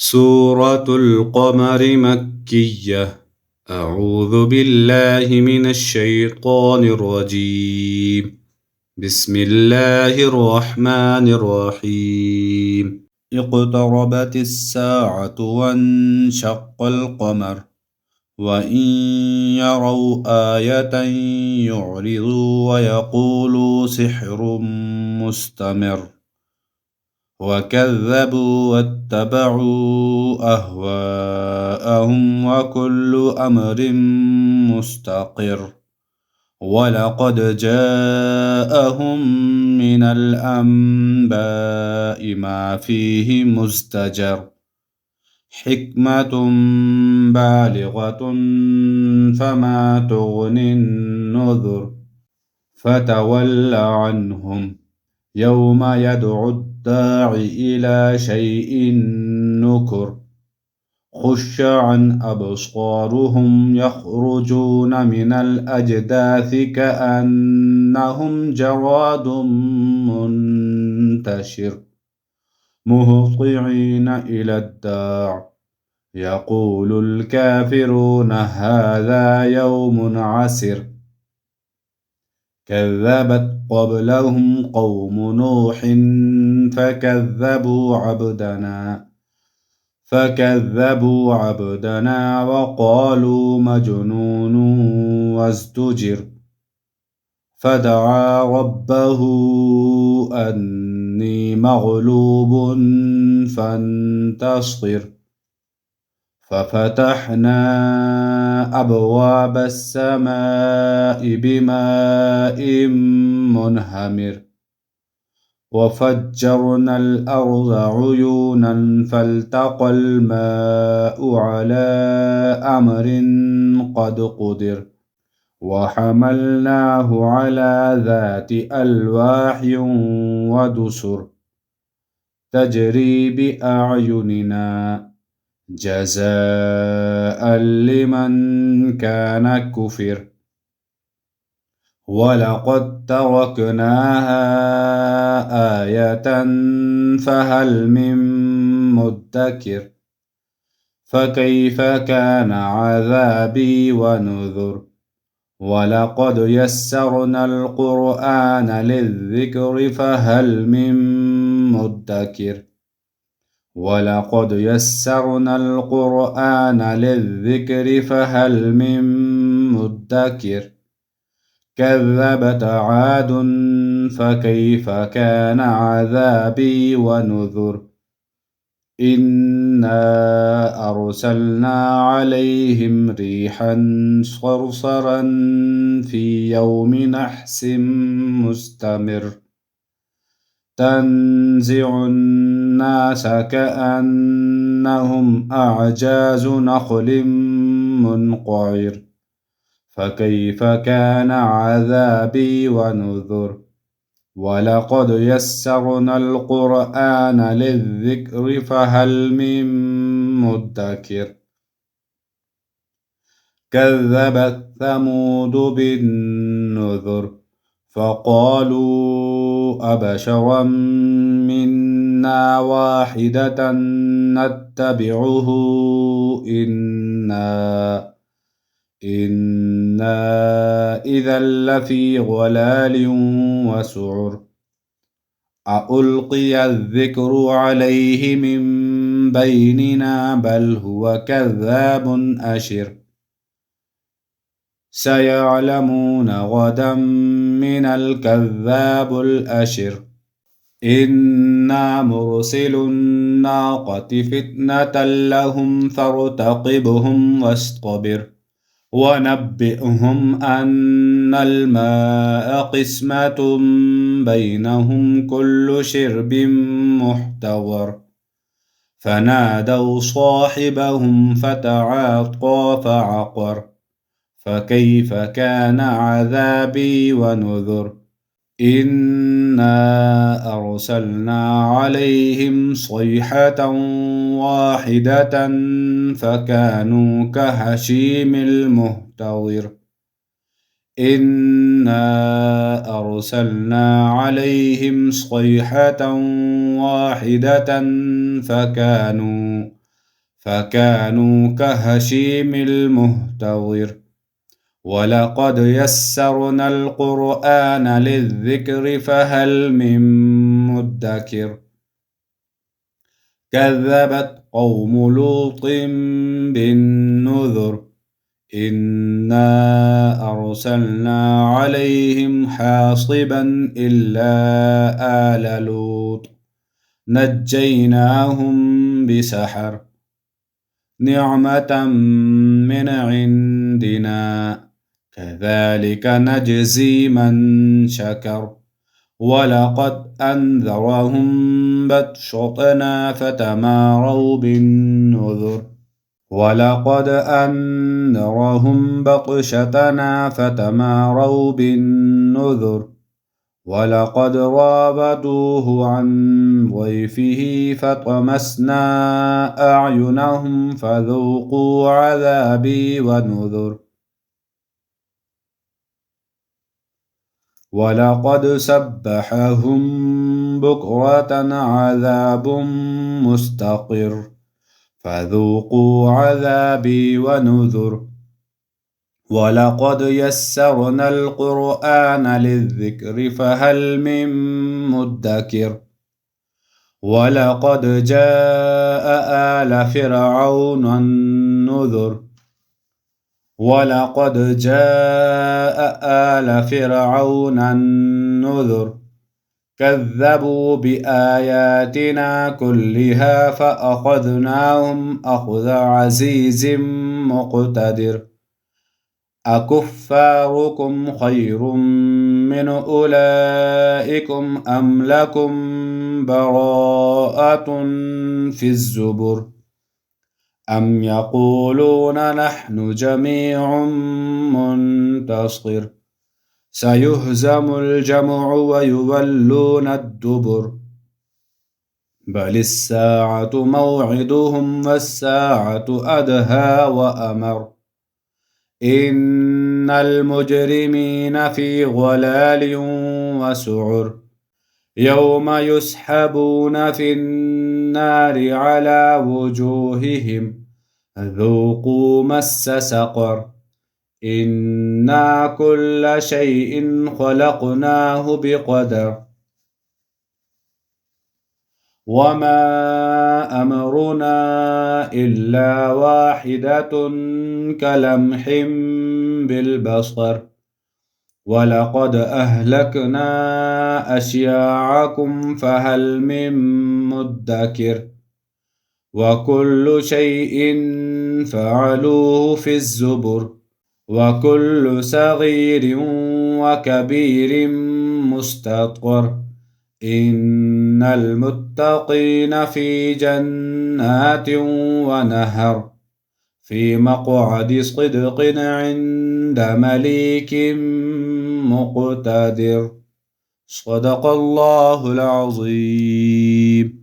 سورة القمر مكية. أعوذ بالله من الشيطان الرجيم. بسم الله الرحمن الرحيم. اقتربت الساعة وانشق القمر وإن يروا آية يعرضوا ويقولوا سحر مستمر وكذبوا واتبعوا أهواءهم وكل أمر مستقر ولقد جاءهم من الأنباء ما فيه مزدجر حكمة بالغة فما تغني النذر فتول عنهم يوم يدعو الداع إلى شيء نكر خش عن أبصارهم يخرجون من الأجداث كأنهم جراد منتشر مهطعين إلى الداع يقول الكافرون هذا يوم عسر كذبت قبلهم قوم نوح فكذبوا عبدنا وقالوا مجنون وازدجر فدعا ربه أني مغلوب فانتصر ففتحنا أبواب السماء بماء منهمر وفجرنا الأرض عيونا فالتقى الماء على أمر قد قدر وحملناه على ذات ألواح ودسر تجري بأعيننا جزاء لمن كان كفر ولقد تركناها آية فهل من مدكر فكيف كان عذابي ونذر ولقد يسرنا القرآن للذكر فهل من مدكر ولقد يسرنا القرآن للذكر فهل من مدكر كذبت عاد فكيف كان عذابي ونذر إنا أرسلنا عليهم ريحا صرصرا في يوم نحس مستمر تنزع الناس كأنهم أعجاز نخل منقعر فكيف كان عذابي ونذر ولقد يسرنا القرآن للذكر فهل من مدكر كذبت ثمود بالنذر فقالوا أبشرا منا واحدة نتبعه إنا إذا لفي ضلال وسعر ألقي الذكر عليه من بيننا بل هو كذاب أشر سيعلمون غدا من الكذاب الأشر إنا مرسل الناقة فتنة لهم فارتقبهم واصطبر ونبئهم أن الماء قسمة بينهم كل شرب محتضر فنادوا صاحبهم فتعاطى فعقر فكيف كان عذابي ونذر إنا أرسلنا عليهم صيحة واحدة فكانوا كهشيم المهتضر إنا أرسلنا عليهم صيحة واحدة فكانوا فكانوا كهشيم المهتظر ولقد يسرنا القرآن للذكر فهل من مدكر كذبت قوم لوط بالنذر إنا أرسلنا عليهم حاصبا إلا آل لوط نجيناهم بسحر نعمة من عندنا كذلك نجزي من شكر ولقد أنذرهم بطشتنا فتماروا بالنذر ولقد أنذرهم بطشتنا فتماروا بالنذر ولقد راودوه عن ضيفه فطمسنا أعينهم فذوقوا عذابي ونذر ولقد سبحهم بكرة عذاب مستقر فذوقوا عذابي ونذر ولقد يسرنا القرآن للذكر فهل من مدكر ولقد جاء آل فرعون النذر ولقد جاء آل فرعون النذر كذبوا بآياتنا كلها فأخذناهم أخذ عزيز مقتدر أكفاركم خير من أولئكم أم لكم براءة في الزبر أم يقولون نحن جميع منتصر سيهزم الجمع ويولون الدبر بل الساعة موعدهم والساعة أدهى وأمر إن المجرمين في ضلال وسعر يوم يسحبون في النار على وجوههم ذوقوا مس سقر إنا كل شيء خلقناه بقدر وما أمرنا إلا واحدة كلمح بالبصر ولقد أهلكنا أشياعكم فهل من مدكر وكل شيء فعلوه في الزبر وكل صغير وكبير مستطر إن المتقين في جنات ونهر في مقعد صدق عند مليك مقتدر صدق الله العظيم.